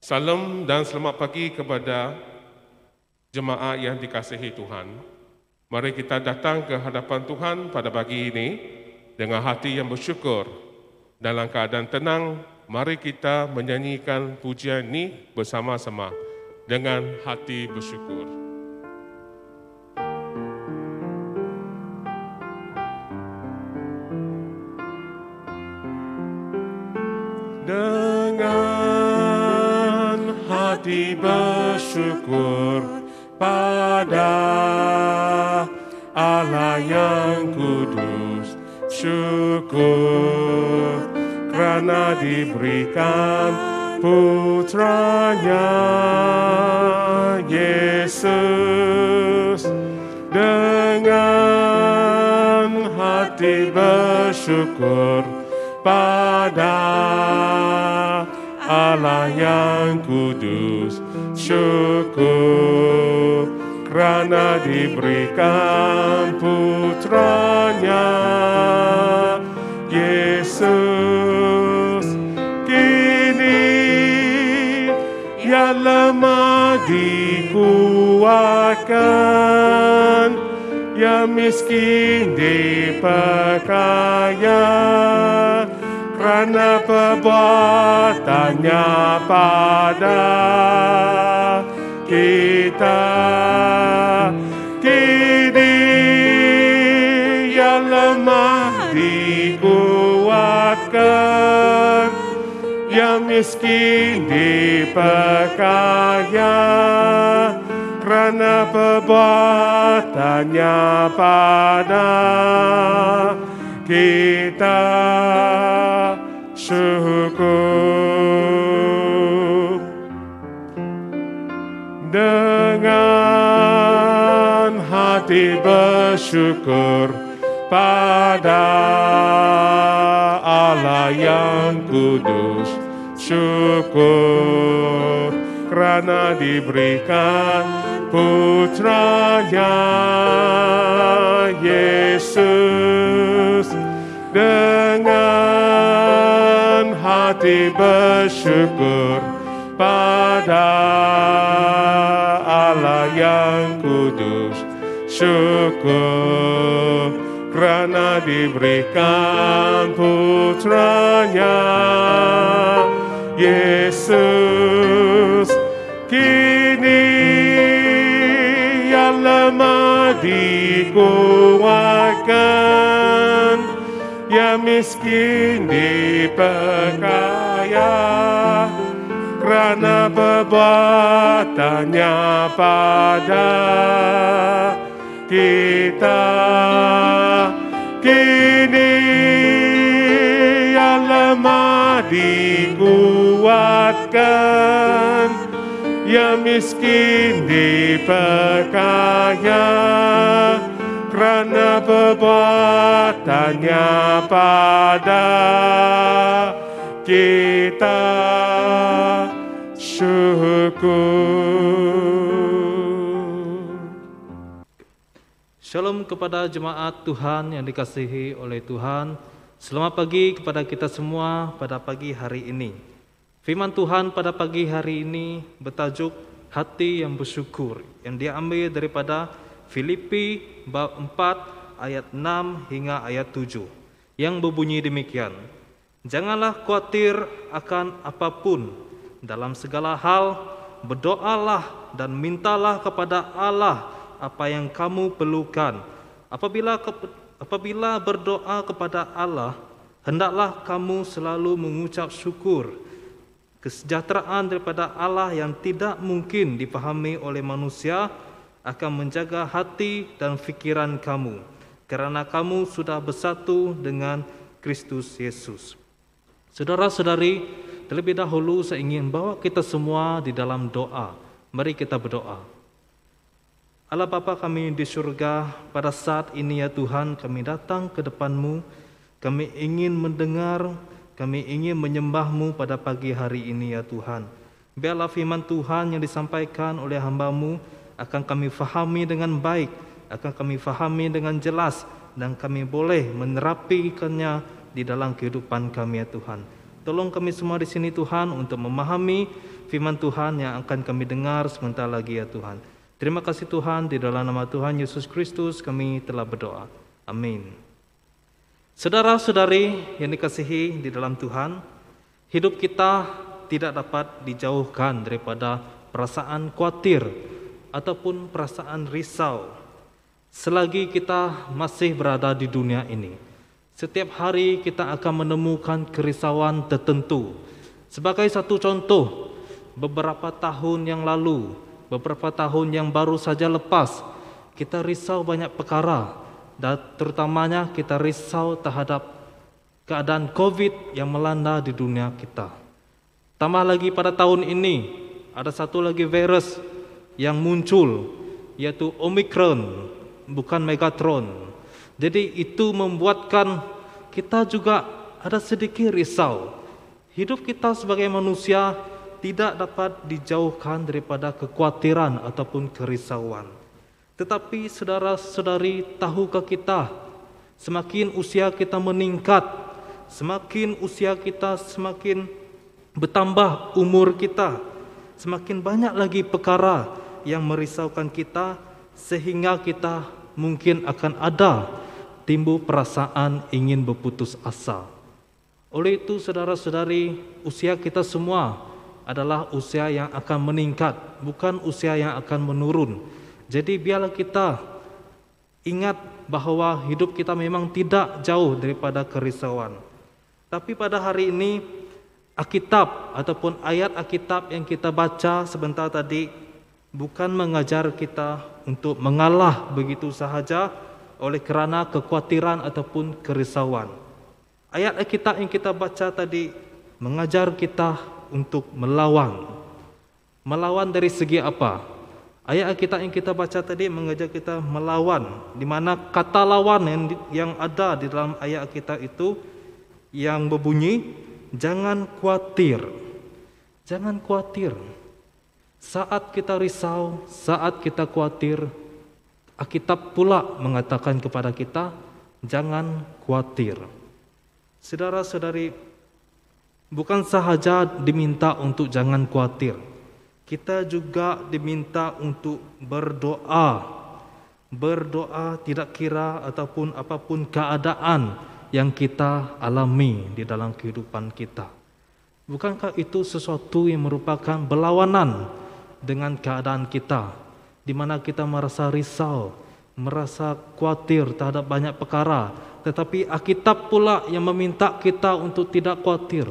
Salam dan selamat pagi kepada jemaah yang dikasihi Tuhan. Mari kita datang ke hadapan Tuhan pada pagi ini dengan hati yang bersyukur. Dalam keadaan tenang, mari kita menyanyikan pujian ini bersama-sama dengan hati bersyukur. Dengan hati bersyukur pada Allah yang kudus, syukur kerana diberikan putranya Yesus. Dengan hati bersyukur pada Allah yang kudus, syukur kerana diberikan putranya Yesus. Kini yang lemah dikuatkan, yang miskin diperkaya kerana perbuatannya pada kita. Kini yang lemah dikuatkan, yang miskin diperkaya kerana perbuatannya pada kita. Syukur dengan hati bersyukur pada Allah yang kudus, syukur kerana diberikan putranya Yesus. Dengan hati bersyukur pada Allah yang kudus, syukur kerana diberikan putranya Yesus. Kini yang lemah dikuatkan, yang miskin diperkaya kerana perbuatannya pada kita. Kini yang lemah dikuatkan, yang miskin diperkaya kerana perbuatannya pada kita. Syukur. Shalom kepada jemaat Tuhan yang dikasihi oleh Tuhan. Selamat pagi kepada kita semua pada pagi hari ini. Firman Tuhan pada pagi hari ini bertajuk hati yang bersyukur, yang diambil daripada Filipi bab 4 ayat 6 hingga ayat 7 yang berbunyi demikian. Janganlah khawatir akan apapun, dalam segala hal berdoalah dan mintalah kepada Allah apa yang kamu perlukan. Apabila berdoa kepada Allah, hendaklah kamu selalu mengucap syukur. Kesejahteraan daripada Allah yang tidak mungkin dipahami oleh manusia akan menjaga hati dan fikiran kamu, kerana kamu sudah bersatu dengan Kristus Yesus. Saudara-saudari, terlebih dahulu saya ingin bawa kita semua di dalam doa. Mari kita berdoa. Allah Bapa kami di surga, pada saat ini ya Tuhan, kami datang ke depan-Mu. Kami ingin mendengar, kami ingin menyembah-Mu pada pagi hari ini ya Tuhan. Biarlah firman Tuhan yang disampaikan oleh hamba-Mu akan kami fahami dengan baik, akan kami fahami dengan jelas, dan kami boleh menerapikannya di dalam kehidupan kami ya Tuhan. Tolong kami semua di sini Tuhan untuk memahami firman Tuhan yang akan kami dengar sebentar lagi ya Tuhan. Terima kasih Tuhan, di dalam nama Tuhan Yesus Kristus kami telah berdoa. Amin. Saudara-saudari yang dikasihi di dalam Tuhan, hidup kita tidak dapat dijauhkan daripada perasaan khawatir ataupun perasaan risau selagi kita masih berada di dunia ini. Setiap hari kita akan menemukan kerisauan tertentu. Sebagai satu contoh, beberapa tahun yang lalu, beberapa tahun yang baru saja lepas, kita risau banyak perkara, dan terutamanya kita risau terhadap keadaan COVID yang melanda di dunia kita. Tambah lagi pada tahun ini, ada satu lagi virus yang muncul, yaitu Omicron, bukan Megatron. Jadi itu membuatkan kita juga ada sedikit risau. Hidup kita sebagai manusia tidak dapat dijauhkan daripada kekhawatiran ataupun kerisauan. Tetapi saudara-saudari, tahukah kita, semakin usia kita meningkat, semakin usia kita semakin bertambah umur kita, semakin banyak lagi perkara yang merisaukan kita, sehingga kita mungkin akan ada timbul perasaan ingin berputus asa. Oleh itu saudara-saudari, usia kita semua adalah usia yang akan meningkat, bukan usia yang akan menurun. Jadi biarlah kita ingat bahwa hidup kita memang tidak jauh daripada kerisauan. Tapi pada hari ini, Alkitab ataupun ayat Alkitab yang kita baca sebentar tadi bukan mengajar kita untuk mengalah begitu sahaja oleh kerana kekhawatiran ataupun kerisauan. Ayat Alkitab yang kita baca tadi mengajar kita untuk melawan. Melawan dari segi apa? Ayat Alkitab yang kita baca tadi mengajar kita melawan, di mana kata lawan yang ada di dalam ayat Alkitab itu yang berbunyi, jangan khawatir. Jangan khawatir. Saat kita risau, saat kita khawatir, Alkitab pula mengatakan kepada kita, jangan khawatir. Saudara-saudari, bukan sahaja diminta untuk jangan khawatir, kita juga diminta untuk berdoa. Berdoa tidak kira ataupun apapun keadaan yang kita alami di dalam kehidupan kita. Bukankah itu sesuatu yang merupakan berlawanan dengan keadaan kita, di mana kita merasa risau, merasa khawatir terhadap banyak perkara, tetapi Alkitab pula yang meminta kita untuk tidak khawatir.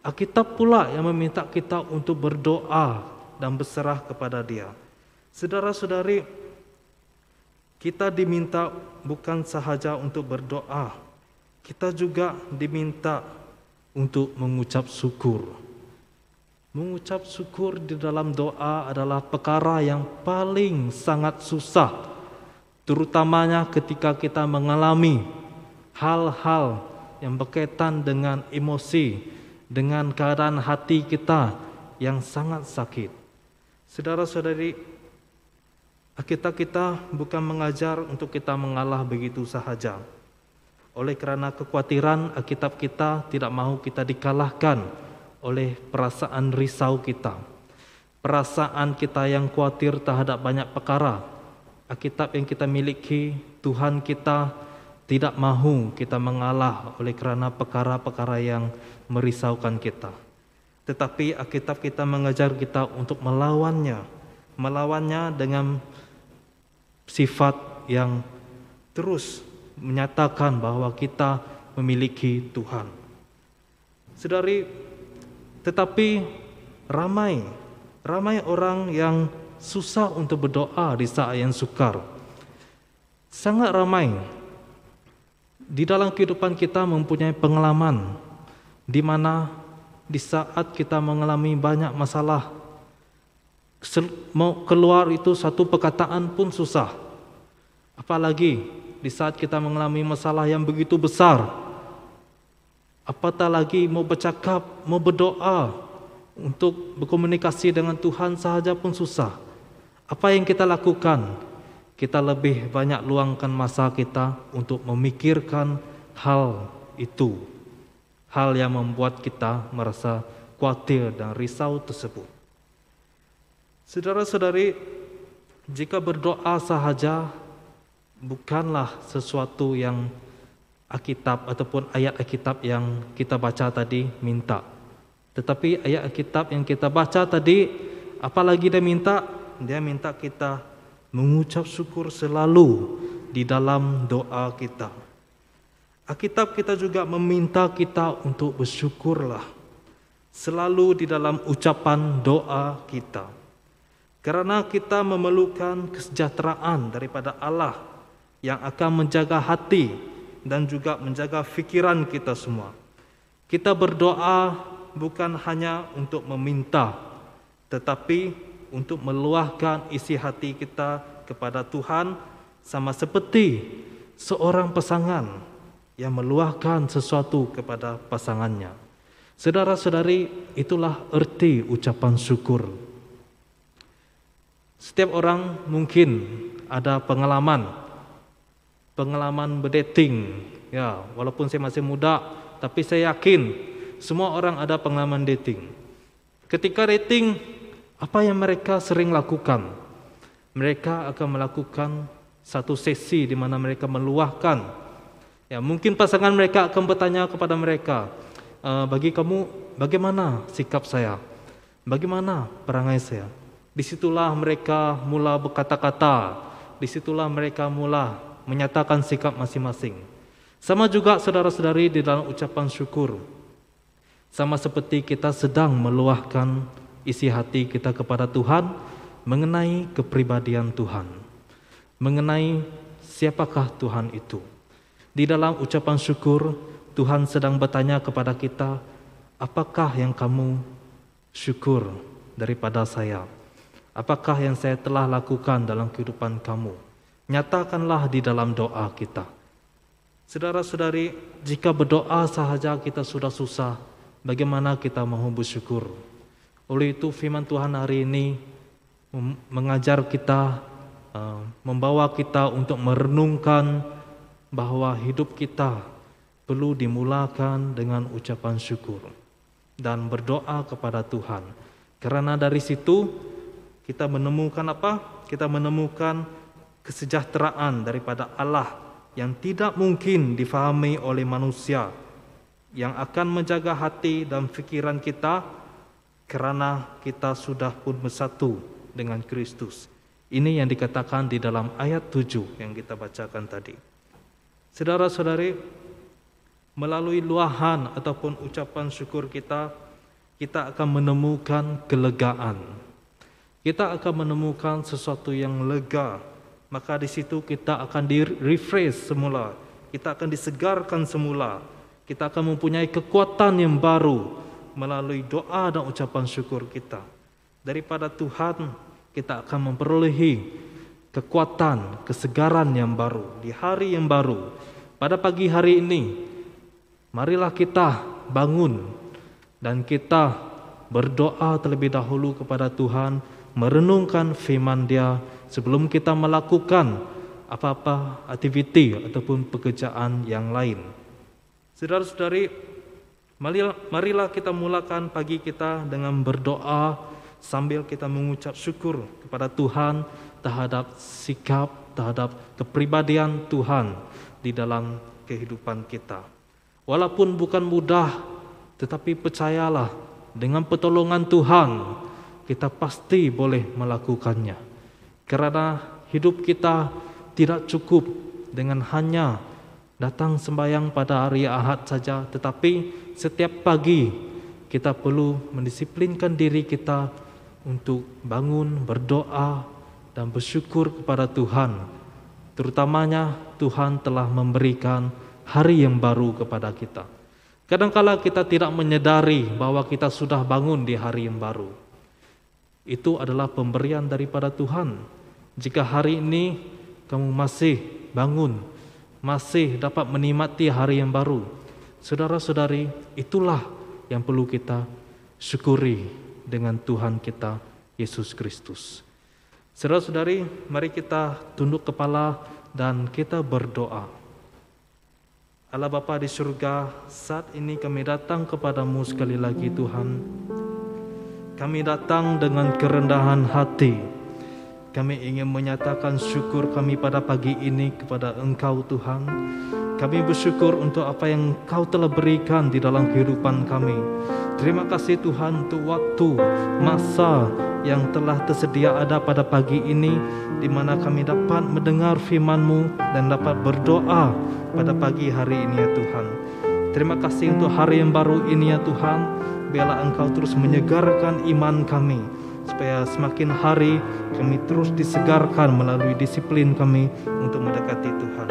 Alkitab pula yang meminta kita untuk berdoa dan berserah kepada Dia. Saudara-saudari, kita diminta bukan sahaja untuk berdoa, kita juga diminta untuk mengucap syukur. Mengucap syukur di dalam doa adalah perkara yang paling sangat susah, terutamanya ketika kita mengalami hal-hal yang berkaitan dengan emosi, dengan keadaan hati kita yang sangat sakit. Saudara-saudari, Alkitab kita bukan mengajar untuk kita mengalah begitu sahaja. Oleh kerana kekhawatiran, Alkitab kita tidak mahu kita dikalahkan oleh perasaan risau kita, perasaan kita yang khawatir terhadap banyak perkara. Alkitab yang kita miliki, Tuhan kita tidak mahu kita mengalah oleh kerana perkara-perkara yang merisaukan kita. Tetapi Alkitab kita mengajar kita untuk melawannya dengan sifat yang terus menyatakan bahwa kita memiliki Tuhan. Saudari, tetapi ramai orang yang susah untuk berdoa di saat yang sukar. Sangat ramai di dalam kehidupan kita mempunyai pengalaman di mana di saat kita mengalami banyak masalah, mau keluar itu satu perkataan pun susah. Apalagi di saat kita mengalami masalah yang begitu besar, apatah lagi mau bercakap, mau berdoa, untuk berkomunikasi dengan Tuhan sahaja pun susah. Apa yang kita lakukan? Kita lebih banyak luangkan masa kita untuk memikirkan hal itu, hal yang membuat kita merasa khawatir dan risau tersebut. Saudara-saudari, jika berdoa sahaja bukanlah sesuatu yang Alkitab ataupun ayat Alkitab yang kita baca tadi minta. Tetapi ayat Alkitab yang kita baca tadi, apalagi dia minta? Dia minta kita mengucap syukur selalu di dalam doa kita. Alkitab kita juga meminta kita untuk bersyukurlah selalu di dalam ucapan doa kita. Karena kita memerlukan kesejahteraan daripada Allah yang akan menjaga hati dan juga menjaga fikiran kita semua. Kita berdoa bukan hanya untuk meminta, tetapi untuk meluahkan isi hati kita kepada Tuhan, sama seperti seorang pasangan yang meluahkan sesuatu kepada pasangannya. Saudara-saudari, itulah erti ucapan syukur. Setiap orang mungkin ada pengalaman berdating. Ya, walaupun saya masih muda, tapi saya yakin semua orang ada pengalaman dating. Ketika dating, apa yang mereka sering lakukan? Mereka akan melakukan satu sesi di mana mereka meluahkan. Ya, mungkin pasangan mereka akan bertanya kepada mereka, bagi kamu bagaimana sikap saya? Bagaimana perangai saya? Disitulah mereka mula berkata-kata, disitulah mereka mula menyatakan sikap masing-masing. Sama juga saudara-saudari di dalam ucapan syukur. Sama seperti kita sedang meluahkan isi hati kita kepada Tuhan mengenai kepribadian Tuhan, mengenai siapakah Tuhan itu. Di dalam ucapan syukur, Tuhan sedang bertanya kepada kita, apakah yang kamu syukur daripada saya? Apakah yang saya telah lakukan dalam kehidupan kamu? Nyatakanlah di dalam doa kita. Saudara-saudari, jika berdoa sahaja kita sudah susah, bagaimana kita mau bersyukur? Oleh itu firman Tuhan hari ini mengajar kita, membawa kita untuk merenungkan bahwa hidup kita perlu dimulakan dengan ucapan syukur dan berdoa kepada Tuhan. Karena dari situ kita menemukan apa? Kita menemukan kesejahteraan daripada Allah yang tidak mungkin difahami oleh manusia, yang akan menjaga hati dan fikiran kita karena kita sudah pun bersatu dengan Kristus. Ini yang dikatakan di dalam ayat 7 yang kita bacakan tadi. Saudara-saudari, melalui luahan ataupun ucapan syukur kita akan menemukan kelegaan. Kita akan menemukan sesuatu yang lega, maka di situ kita akan di-refresh semula, kita akan disegarkan semula, kita akan mempunyai kekuatan yang baru melalui doa dan ucapan syukur kita. Daripada Tuhan, kita akan memperolehi kekuatan, kesegaran yang baru di hari yang baru. Pada pagi hari ini, marilah kita bangun dan kita berdoa terlebih dahulu kepada Tuhan, merenungkan firman Dia sebelum kita melakukan apa-apa aktiviti ataupun pekerjaan yang lain. Saudara-saudari, marilah kita mulakan pagi kita dengan berdoa sambil kita mengucap syukur kepada Tuhan terhadap sikap, terhadap kepribadian Tuhan di dalam kehidupan kita. Walaupun bukan mudah, tetapi percayalah dengan pertolongan Tuhan kita pasti boleh melakukannya. Karena hidup kita tidak cukup dengan hanya datang sembahyang pada hari Ahad saja, tetapi setiap pagi kita perlu mendisiplinkan diri kita untuk bangun, berdoa dan bersyukur kepada Tuhan. Terutamanya Tuhan telah memberikan hari yang baru kepada kita. Kadang-kala kita tidak menyadari bahwa kita sudah bangun di hari yang baru. Itu adalah pemberian daripada Tuhan. Jika hari ini kamu masih bangun, masih dapat menikmati hari yang baru, saudara-saudari, itulah yang perlu kita syukuri dengan Tuhan kita, Yesus Kristus. Saudara-saudari, mari kita tunduk kepala dan kita berdoa. Allah Bapa di surga, saat ini kami datang kepadamu sekali lagi Tuhan. kami datang dengan kerendahan hati. Kami ingin menyatakan syukur kami pada pagi ini kepada Engkau Tuhan. Kami bersyukur untuk apa yang Engkau telah berikan di dalam kehidupan kami. Terima kasih Tuhan untuk waktu, masa yang telah tersedia ada pada pagi ini, di mana kami dapat mendengar firman-Mu dan dapat berdoa pada pagi hari ini ya Tuhan. Terima kasih untuk hari yang baru ini ya Tuhan. Biarlah Engkau terus menyegarkan iman kami, supaya semakin hari kami terus disegarkan melalui disiplin kami untuk mendekati Tuhan.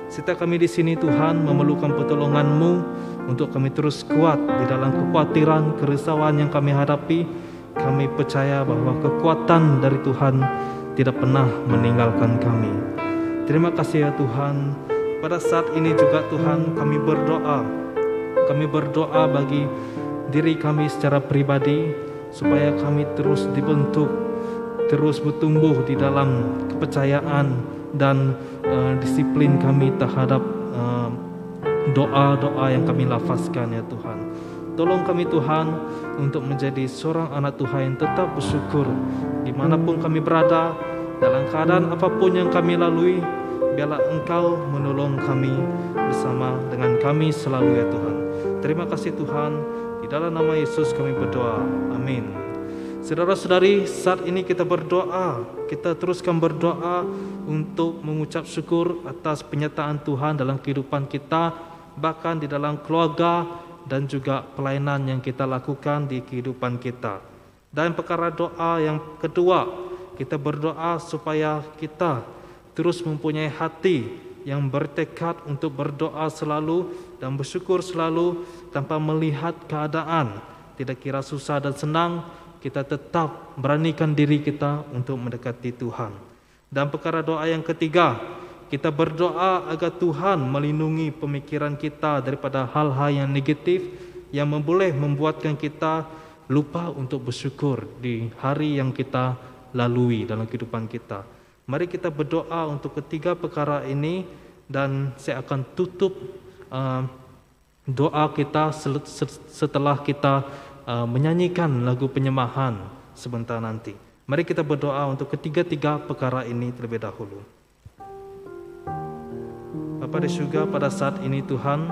Setiap kami di sini Tuhan memerlukan pertolongan-Mu untuk kami terus kuat di dalam kekhawatiran, kerisauan yang kami hadapi. Kami percaya bahwa kekuatan dari Tuhan tidak pernah meninggalkan kami. Terima kasih ya Tuhan. Pada saat ini juga Tuhan kami berdoa. Kami berdoa bagi diri kami secara pribadi, supaya kami terus dibentuk, terus bertumbuh di dalam kepercayaan dan disiplin kami terhadap doa-doa yang kami lafazkan ya Tuhan. Tolong kami Tuhan untuk menjadi seorang anak Tuhan yang tetap bersyukur dimanapun kami berada, dalam keadaan apapun yang kami lalui. Biarlah Engkau menolong kami bersama dengan kami selalu ya Tuhan. Terima kasih Tuhan, di dalam nama Yesus kami berdoa, amin. Saudara-saudari, saat ini kita berdoa, kita teruskan berdoa untuk mengucap syukur atas penyertaan Tuhan dalam kehidupan kita, bahkan di dalam keluarga dan juga pelayanan yang kita lakukan di kehidupan kita. Dan perkara doa yang kedua, kita berdoa supaya kita terus mempunyai hati yang bertekad untuk berdoa selalu dan bersyukur selalu tanpa melihat keadaan. Tidak kira susah dan senang, kita tetap beranikan diri kita untuk mendekati Tuhan. Dan perkara doa yang ketiga, kita berdoa agar Tuhan melindungi pemikiran kita daripada hal-hal yang negatif yang boleh membuatkan kita lupa untuk bersyukur di hari yang kita lalui dalam kehidupan kita. Mari kita berdoa untuk ketiga perkara ini, dan saya akan tutup doa kita setelah kita menyanyikan lagu penyembahan sebentar nanti. Mari kita berdoa untuk ketiga-tiga perkara ini terlebih dahulu. Bapa di surga, pada saat ini Tuhan,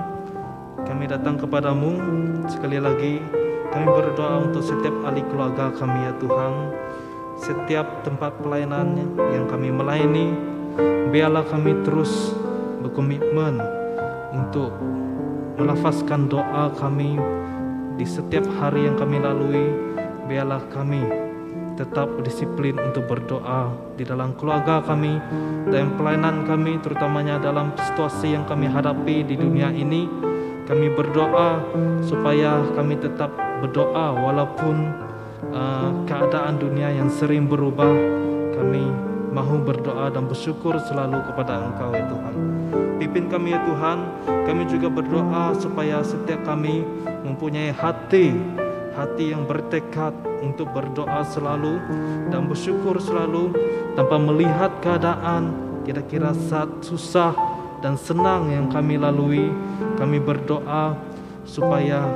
kami datang kepadamu sekali lagi. Kami berdoa untuk setiap ahli keluarga kami ya Tuhan, setiap tempat pelayanan yang kami melayani. Biarlah kami terus berkomitmen untuk melafazkan doa kami di setiap hari yang kami lalui. Biarlah kami tetap berdisiplin untuk berdoa di dalam keluarga kami dan pelayanan kami, terutamanya dalam situasi yang kami hadapi di dunia ini. Kami berdoa supaya kami tetap berdoa walaupun keadaan dunia yang sering berubah. Kami mahu berdoa dan bersyukur selalu kepada Engkau ya Tuhan. Pimpin kami ya Tuhan. Kami juga berdoa supaya setiap kami mempunyai hati yang bertekad untuk berdoa selalu dan bersyukur selalu tanpa melihat keadaan. Kira-kira saat susah dan senang yang kami lalui, kami berdoa supaya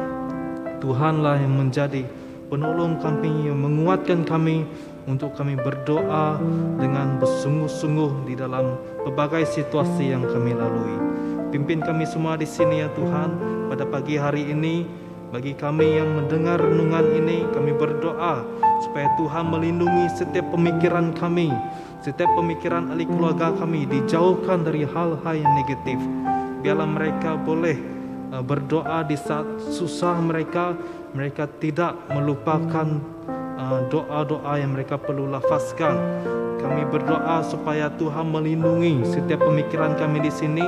Tuhanlah yang menjadi penolong kami, yang menguatkan kami untuk kami berdoa dengan bersungguh-sungguh di dalam berbagai situasi yang kami lalui. Pimpin kami semua di sini ya Tuhan pada pagi hari ini. Bagi kami yang mendengar renungan ini, kami berdoa supaya Tuhan melindungi setiap pemikiran kami, setiap pemikiran ahli keluarga kami dijauhkan dari hal-hal yang negatif. Biarlah mereka boleh berdoa di saat susah mereka tidak melupakan doa-doa yang mereka perlu lafazkan. Kami berdoa supaya Tuhan melindungi setiap pemikiran kami di sini,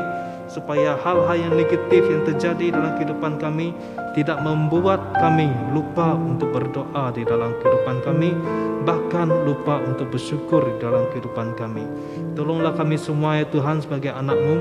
supaya hal-hal yang negatif yang terjadi dalam kehidupan kami tidak membuat kami lupa untuk berdoa di dalam kehidupan kami, bahkan lupa untuk bersyukur di dalam kehidupan kami. Tolonglah kami semua ya Tuhan sebagai anak-Mu.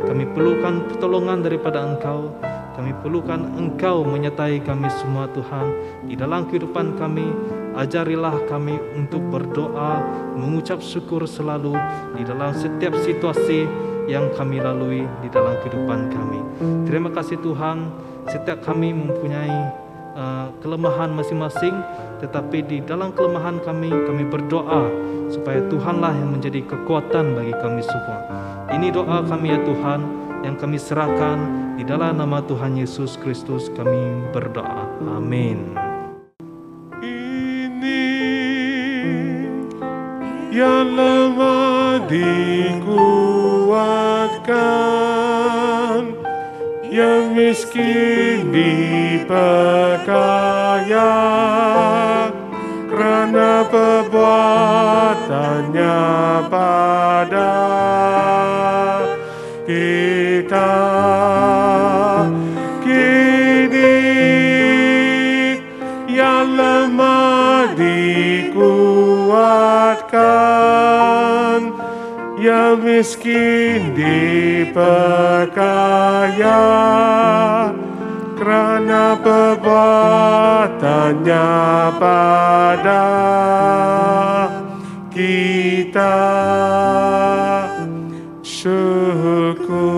Kami perlukan pertolongan daripada Engkau. Kami perlukan Engkau menyertai kami semua Tuhan di dalam kehidupan kami. Ajarilah kami untuk berdoa, mengucap syukur selalu di dalam setiap situasi yang kami lalui di dalam kehidupan kami. Terima kasih Tuhan, setiap kami mempunyai kelemahan masing-masing, tetapi di dalam kelemahan kami berdoa supaya Tuhanlah yang menjadi kekuatan bagi kami semua. Ini doa kami ya Tuhan, yang kami serahkan di dalam nama Tuhan Yesus Kristus kami berdoa. Amin. Ini yang lemah dikuatkan, yang miskin diperkaya, karena perbuatannya pada kita. Kini yang lemah dikuatkan, yang miskin diperkaya, karena perbuatannya pada kita. Syukur.